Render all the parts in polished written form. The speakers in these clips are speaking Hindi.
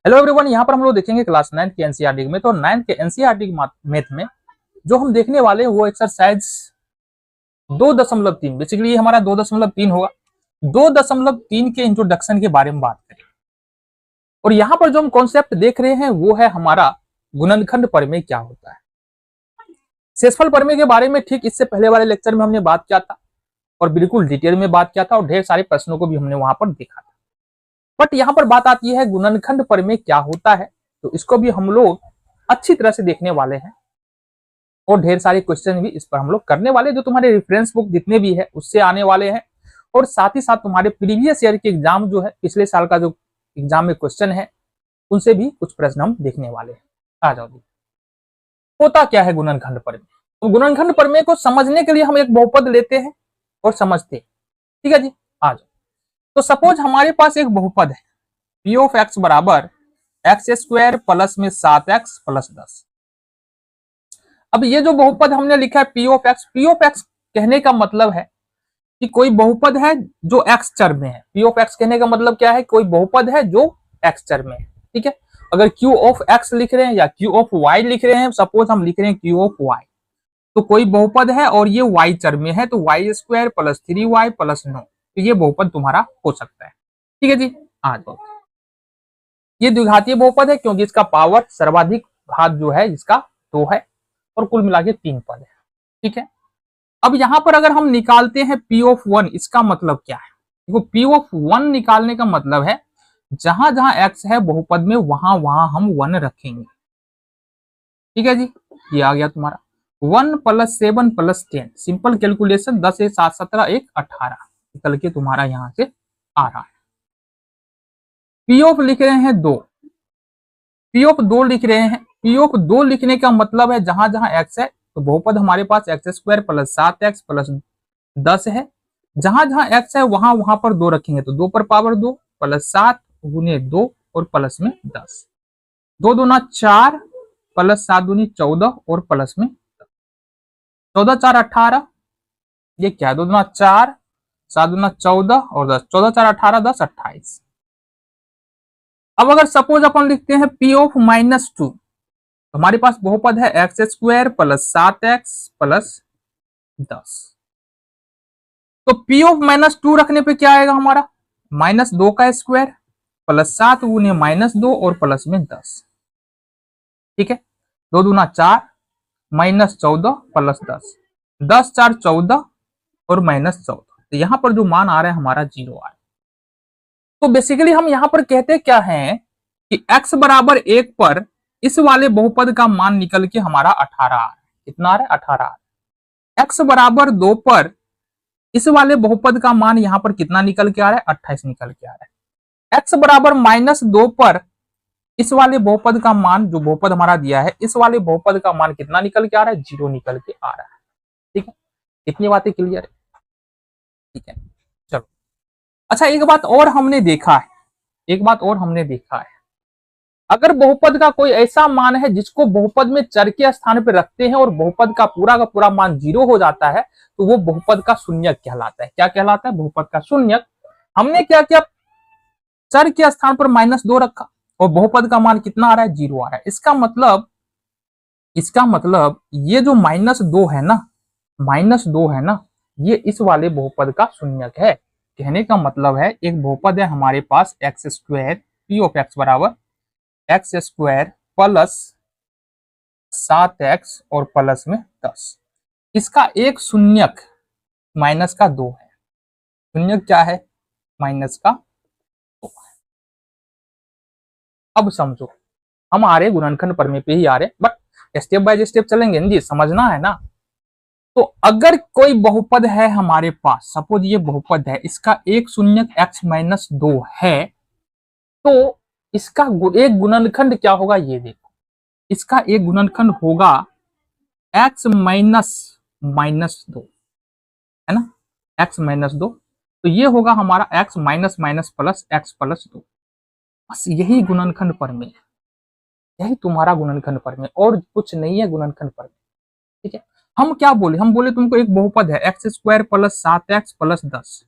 हेलो एवरीवन, यहाँ पर हम लोग देखेंगे क्लास 9 के एनसीईआरटी में। तो 9 के एनसीईआरटी मैथ में जो हम देखने वाले हैं वो एक्सरसाइज 2.3 बेसिकली ये हमारा 2.3 होगा। 2.3 के इंट्रोडक्शन के बारे में बात करें और यहाँ पर जो हम कॉन्सेप्ट देख रहे हैं वो है हमारा गुणनखंड प्रमेय क्या होता है। शेषफल प्रमेय के बारे में ठीक इससे पहले वाले लेक्चर में हमने बात किया था और बिल्कुल डिटेल में बात किया था और ढेर सारे प्रश्नों को भी हमने वहां पर देखा था। बट यहाँ पर बात आती है गुणनखंड प्रमेय क्या होता है, तो इसको भी हम लोग अच्छी तरह से देखने वाले हैं और ढेर सारे क्वेश्चन भी इस पर हम लोग करने वाले, जो तुम्हारे रेफरेंस बुक जितने भी है उससे आने वाले हैं और साथ ही साथ तुम्हारे प्रीवियस ईयर के एग्जाम जो है, पिछले साल का जो एग्जाम में क्वेश्चन है उनसे भी कुछ प्रश्न हम देखने वाले हैं। आ जाओ, होता क्या है गुणनखंड प्रमेय। तो गुणनखंड प्रमेय को समझने के लिए हम एक बहुपद लेते हैं और समझते हैं। ठीक है जी, आ जाओ। तो सपोज हमारे पास एक बहुपद है पी ऑफ एक्स बराबर एक्स स्क्वायर प्लस में 7x प्लस 10। अब ये जो बहुपद हमने लिखा है पी ऑफ एक्स कहने का मतलब है कि कोई बहुपद है जो एक्स चर में है। पी ऑफ एक्स कहने का मतलब क्या है, कोई बहुपद है जो एक्स चर में है। ठीक है, अगर क्यू ऑफ एक्स लिख रहे हैं या क्यू ऑफ वाई लिख रहे हैं, सपोज हम लिख रहे हैं क्यू ऑफ वाई, तो कोई बहुपद है और ये वाई चर में है, तो Y square plus 3y plus 9, तो ये बहुपद तुम्हारा हो सकता है। ठीक है जी, आ जाओ। ये द्विघातीय बहुपद है क्योंकि इसका पावर सर्वाधिक घात जो है इसका 2 है और कुल मिला के 3 पद है। ठीक है, अब यहां पर अगर हम निकालते हैं पी ऑफ 1, इसका मतलब क्या है, देखो पी ऑफ 1 निकालने का मतलब है जहां जहां एक्स है बहुपद में वहां वहां हम 1 रखेंगे। ठीक है जी, ये आ गया तुम्हारा 1 प्लस 7 प्लस 10, सिंपल कैलकुलेशन 10 1 7 17 1 18 निकल के तुम्हारा यहां से आ रहा है। पी ऑफ लिख रहे हैं 2, पी ऑफ 2 लिख रहे हैं, पी ऑफ 2 लिखने का मतलब है जहां जहां एक्स है तो बहुपद हमारे पास x square plus 7x plus 10 है, जहां जहां एक्स है वहां वहां पर 2 रखेंगे, तो 2 पर पावर 2 प्लस 7 गुने 2 और प्लस में 10, 2 दूना 4 प्लस 7 दूनी 14 और प्लस में 14 4 18, ये क्या है 2 दूना 4 7 दूना 14 और 10, 14 4 18 10 28। अब अगर सपोज अपन लिखते हैं पी ऑफ -2, हमारे पास बहुपद है x square plus 7x plus 10, तो पी ऑफ -2 रखने पे क्या आएगा हमारा -2 का स्क्वायर प्लस 7 गुने -2 और प्लस में 10। ठीक है, 2 दूना 4 -14 प्लस 10, 10 4 14 और -14, तो यहां पर जो मान आ रहा है हमारा 0 आ रहा है। तो बेसिकली हम यहां पर कहते क्या है कि x बराबर 1 पर इस वाले बहुपद का मान निकल के हमारा 18 आ रहा है। कितना आ रहा है 18 आ रहा है। x बराबर 2 पर इस वाले बहुपद का मान यहां पर कितना निकल के आ रहा है 28 निकल के आ रहा है। x बराबर -2 पर इस वाले बहुपद का मान, जो बहुपद हमारा दिया है इस वाले बहुपद का मान कितना निकल के आ रहा है 0 निकल के आ रहा है। ठीक है, इतनी बातें क्लियर है। ठीक है, चलो अच्छा, एक बात और हमने देखा है, एक बात और हमने देखा है, अगर बहुपद का कोई ऐसा मान है जिसको बहुपद में चर के स्थान पर रखते हैं और बहुपद का पूरा मान 0 हो जाता है, तो वो बहुपद का शून्यक कहलाता है। क्या कहलाता है, बहुपद का शून्यक। हमने क्या किया, चर के स्थान पर -2 रखा और बहुपद का मान कितना आ रहा है 0 आ रहा है। इसका मतलब ये जो -2 है ना, -2 है ना, ये इस वाले बहुपद का शून्यक है। कहने का मतलब है एक बहुपद है हमारे पास x square P of x बराबर एक्स स्क्वायर प्लस 7x और प्लस में 10, इसका एक शून्यक -2 है। शून्यक क्या है, -2 है। अब समझो, हम आ रहे गुणनखंड प्रमेय पे ही आ रहे, बट स्टेप बाय स्टेप चलेंगे जी, समझना है ना। तो अगर कोई बहुपद है हमारे पास, सपोज ये बहुपद है, इसका एक शून्यक x-2 है, तो इसका एक गुणनखंड क्या होगा ये देखो, इसका एक गुणनखंड होगा x -2, है ना, x-2, तो ये होगा हमारा x minus minus plus x plus 2। बस यही गुणनखंड प्रमेय है, यही तुम्हारा गुणनखंड प्रमेय, और कुछ नहीं है गुणनखंड प्रमेय। ठीक है, हम क्या बोले, हम बोले तुमको एक बहुपद है x square plus 7x plus 10,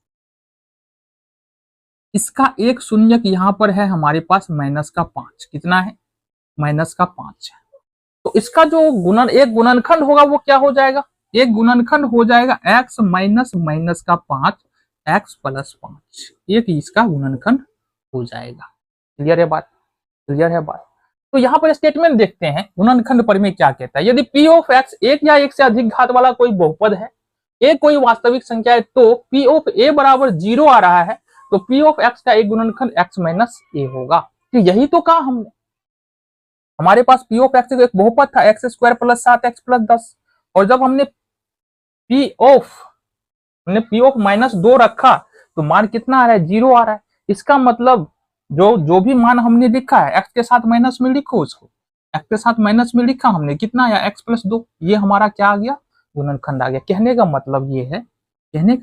इसका एक शून्यक यहाँ पर है हमारे पास माइनस का 5, कितना है, माइनस का 5 है। तो इसका जो एक गुणनखंड होगा वो क्या हो जाएगा, एक गुणनखंड हो जाएगा x माइनस माइनस का 5 x प्लस 5, एक इसका गुणनखंड हो जाएगा। क्लियर है बात, क्लियर है बात। तो यहाँ पर स्टेटमेंट देखते हैं गुणनखंड प्रमेय क्या कहता है। यदि p ऑफ x एक या एक से अधिक घात वाला कोई बहुपद है, एक कोई वास्तविक संख्या है, तो p ऑफ a बराबर 0 आ रहा है, तो p ऑफ x का एक गुणनखंड x माइनस a होगा। तो यही तो कहा हमने, हमारे पास p ऑफ x एक बहुपद था x square plus 7x plus 10, और जब हमने p ऑफ माइनस 2 रखा तो मान कितना आ रहा है, 0 आ रहा है। इसका मतलब जो भी मान हमने लिखा है x के साथ माइनस में लिखो, उसको x के साथ माइनस में लिखा हमने, कितना आया x प्लस 2, ये हमारा क्या आ गया, गुणनखंड आ गया। कहने का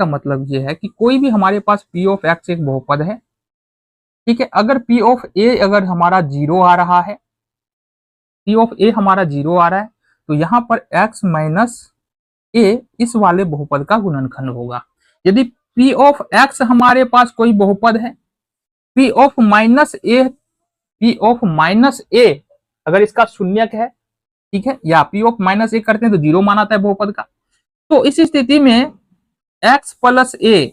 मतलब ये है कि कोई भी हमारे पास p ऑफ x एक बहुपद है, ठीक है, अगर p ऑफ a अगर हमारा 0 आ रहा है, p ऑफ a हमारा 0 आ रहा है, तो यहाँ पर x माइनस a इस वाले बहुपद का गुणनखंड होगा। यदि p ऑफ x हमारे पास कोई बहुपद है, p ऑफ माइनस a अगर इसका शून्यक है, ठीक है, या p ऑफ माइनस a करते हैं तो 0 माना आता है बहुपद का, तो इस स्थिति में x प्लस a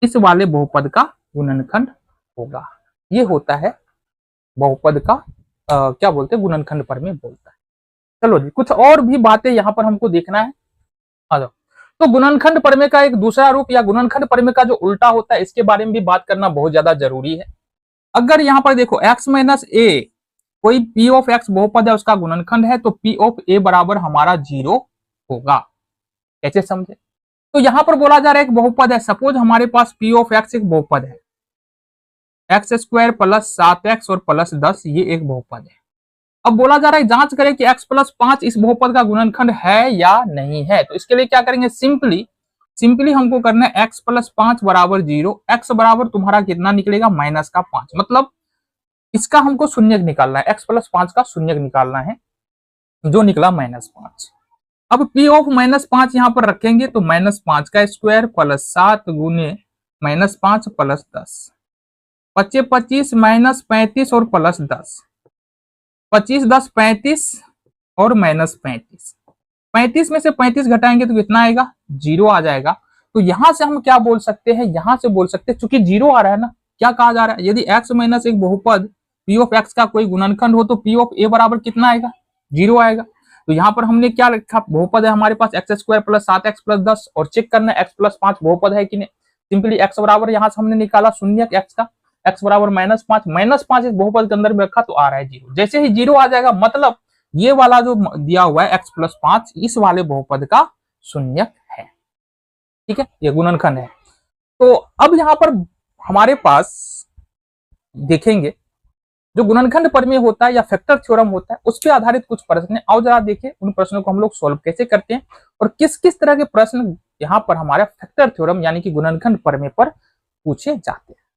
इस वाले बहुपद का गुणनखंड होगा। ये होता है बहुपद का क्या बोलते हैं, गुणनखंड प्रमेय बोलता है। चलो जी, कुछ और भी बातें यहाँ पर हमको देखना है। आ जाओ। तो गुणनखंड प्रमेय का एक दूसरा रूप या गुणनखंड प्रमेय का जो उल्टा होता है, इसके बारे में भी बात करना बहुत ज्यादा जरूरी है। अगर यहाँ पर देखो x माइनस a कोई p ऑफ x बहुपद है, उसका गुणनखंड है, तो p ऑफ a बराबर हमारा 0 होगा। कैसे समझे, तो यहाँ पर बोला जा रहा है एक बहुपद है, सपोज हमारे पास p ऑफ x एक बहुपद है, x स्क्वायर प्लस 7x और प्लस 10, ये एक बहुपद है। अब बोला जा रहा है जांच करें कि x प्लस 5 इस बहुपद का गुणनखंड है या नहीं है। तो इसके लिए क्या करेंगे, सिंपली हमको करना है x प्लस 5 बराबर 0, x बराबर तुम्हारा कितना निकलेगा, माइनस का 5, मतलब इसका हमको शून्यक निकालना है, x प्लस 5 का शून्यक निकालना है, जो निकला -5। अब p ऑफ -5 यहाँ पर रखेंगे, तो -5 का स्क्वायर प्लस 7 गुने -5 प्लस 10, 25 25 माइनस 35 और प्लस 10, 25 10 35 और माइनस 35, 35 में से 35 घटाएंगे तो कितना आएगा, 0 आ जाएगा। तो यहां से हम क्या बोल सकते हैं, यहां से बोल सकते हैं, चूंकि 0 आ रहा है ना, क्या कहा जा रहा है, यदि x माइनस एक बहुपद p ऑफ x का कोई गुणनखंड हो, तो p ऑफ a बराबर कितना आएगा, 0 आएगा। तो यहाँ पर हमने क्या रखा, बहुपद है हमारे पास x square plus 7x plus 10, और चेक करना है x प्लस 5 बहुपद है कि नहीं। सिंपली x बराबर यहाँ से हमने निकाला शून्यक x का, x बराबर -5 इस बहुपद के अंदर में रखा, तो आ रहा है 0। जैसे ही 0 आ जाएगा, मतलब ये वाला जो दिया हुआ है x प्लस 5 इस वाले बहुपद का शून्यक है, ठीक है, ये गुणनखंड है। तो अब यहाँ पर हमारे पास देखेंगे जो गुणनखंड प्रमेय होता है या फैक्टर थ्योरम होता है, उस पर आधारित कुछ प्रश्न है। आओ जरा देखिए उन प्रश्नों को हम लोग सॉल्व कैसे करते हैं और किस किस तरह के प्रश्न यहाँ पर हमारे फैक्टर थ्योरम यानी कि गुणनखंड प्रमेय पर पूछे जाते हैं।